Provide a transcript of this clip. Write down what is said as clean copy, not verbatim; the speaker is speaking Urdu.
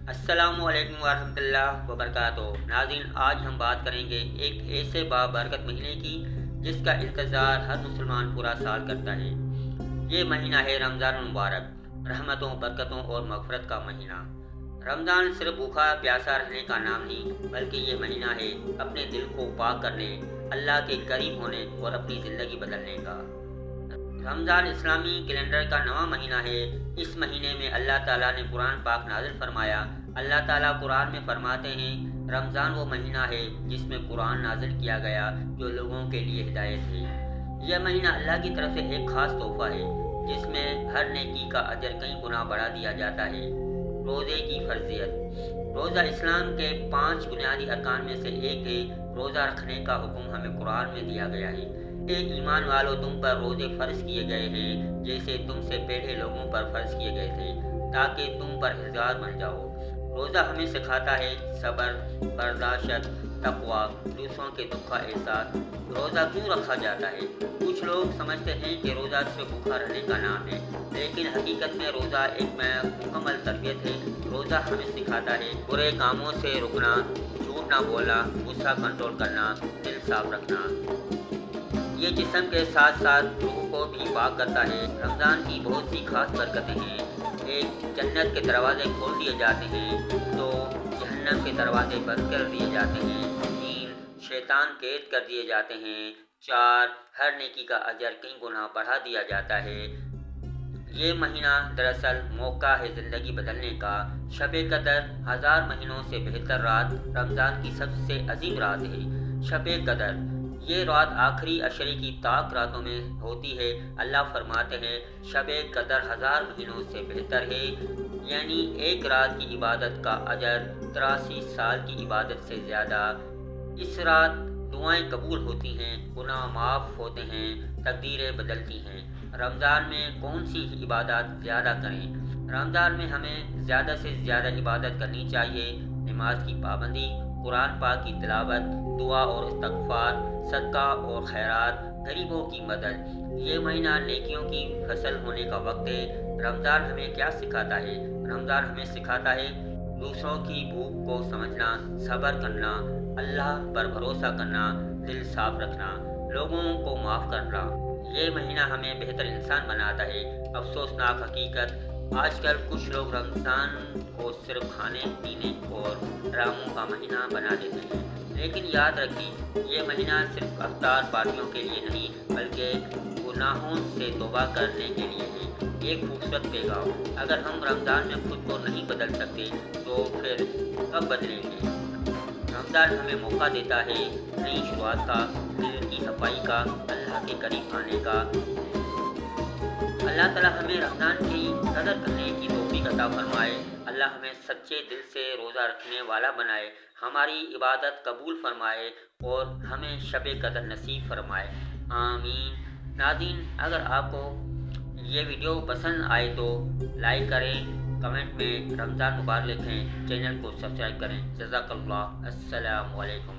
السلام علیکم ورحمۃ اللہ وبرکاتہ۔ ناظرین، آج ہم بات کریں گے ایک ایسے بابرکت مہینے کی جس کا انتظار ہر مسلمان پورا سال کرتا ہے۔ یہ مہینہ ہے رمضان المبارک، رحمتوں، برکتوں اور مغفرت کا مہینہ۔ رمضان صرف بھوکا پیاسا رہنے کا نام نہیں، بلکہ یہ مہینہ ہے اپنے دل کو پاک کرنے، اللہ کے قریب ہونے اور اپنی زندگی بدلنے کا۔ رمضان اسلامی کیلنڈر کا نواں مہینہ ہے۔ اس مہینے میں اللہ تعالیٰ نے قرآن پاک نازل فرمایا۔ اللہ تعالیٰ قرآن میں فرماتے ہیں، رمضان وہ مہینہ ہے جس میں قرآن نازل کیا گیا جو لوگوں کے لیے ہدایت ہے۔ یہ مہینہ اللہ کی طرف سے ایک خاص تحفہ ہے جس میں ہر نیکی کا اجر کئی گنا بڑھا دیا جاتا ہے۔ روزے کی فرضیت۔ روزہ اسلام کے 5 بنیادی ارکان میں سے ایک ہے۔ روزہ رکھنے کا حکم ہمیں قرآن میں دیا گیا ہے۔ اے ایمان والو، تم پر روزے فرض کیے گئے ہیں جیسے تم سے پہلے لوگوں پر فرض کیے گئے تھے، تاکہ تم پرہیزگار بن جاؤ۔ روزہ ہمیں سکھاتا ہے صبر، برداشت، تقویٰ، دوسروں کے دکھ کا احساس۔ روزہ کیوں رکھا جاتا ہے؟ کچھ لوگ سمجھتے ہیں کہ روزہ صرف بھوکا رہنے کا نام ہے، لیکن حقیقت میں روزہ ایک مکمل تربیت ہے۔ روزہ ہمیں سکھاتا ہے برے کاموں سے رکنا، جھوٹ نہ بولنا، غصہ کنٹرول کرنا، دل صاف رکھنا۔ یہ جسم کے ساتھ ساتھ روح کو بھی پاک کرتا ہے۔ رمضان کی بہت سی خاص برکتیں ہیں۔ ایک، جنت کے دروازے کھول دیے جاتے ہیں۔ 2، جہنم کے دروازے بند کر دیے جاتے ہیں۔ 3، شیطان قید کر دیے جاتے ہیں۔ 4، ہر نیکی کا اجر کئی گنا بڑھا دیا جاتا ہے۔ یہ مہینہ دراصل موقع ہے زندگی بدلنے کا۔ شب قدر 1000 مہینوں سے بہتر رات رمضان کی سب سے عظیم رات ہے۔ شب قدر یہ رات آخری عشرے کی طاق راتوں میں ہوتی ہے۔ اللہ فرماتے ہیں، شب قدر 1000 مہینوں سے بہتر ہے، یعنی ایک رات کی عبادت کا اجر 83 سال کی عبادت سے زیادہ۔ اس رات دعائیں قبول ہوتی ہیں، گناہ معاف ہوتے ہیں، تقدیریں بدلتی ہیں۔ رمضان میں کون سی عبادات زیادہ کریں؟ رمضان میں ہمیں زیادہ سے زیادہ عبادت کرنی چاہیے۔ نماز کی پابندی، قرآن پاک کی تلاوت، دعا اور استغفار، صدقہ اور خیرات، غریبوں کی مدد۔ یہ مہینہ نیکیوں کی فصل ہونے کا وقت ہے۔ رمضان ہمیں کیا سکھاتا ہے؟ رمضان ہمیں سکھاتا ہے دوسروں کی بھوک کو سمجھنا، صبر کرنا، اللہ پر بھروسہ کرنا، دل صاف رکھنا، لوگوں کو معاف کرنا۔ یہ مہینہ ہمیں بہتر انسان بناتا ہے۔ افسوسناک حقیقت، آج کل کچھ لوگ رمضان کو صرف کھانے پینے اور ڈراموں کا مہینہ بنا دیتے ہیں، لیکن یاد رکھیں، یہ مہینہ صرف افطار پارٹیوں کے لیے نہیں، بلکہ گناہوں سے توبہ کرنے کے لیے ہے۔ ایک خوبصورت پیغام، اگر ہم رمضان میں خود کو نہیں بدل سکتے تو پھر کب بدلیں گے؟ رمضان ہمیں موقع دیتا ہے نئی شروعات کا، دل کی صفائی کا، اللہ کے قریب آنے کا۔ اللہ تعالیٰ ہمیں رمضان کی قدر کرنے کی توفیق عطا فرمائے۔ اللہ ہمیں سچے دل سے روزہ رکھنے والا بنائے، ہماری عبادت قبول فرمائے اور ہمیں شب قدر نصیب فرمائے، آمین۔ ناظرین، اگر آپ کو یہ ویڈیو پسند آئے تو لائک کریں، کمنٹ میں رمضان مبارک لکھیں، چینل کو سبسکرائب کریں۔ جزاک اللہ۔ السلام علیکم۔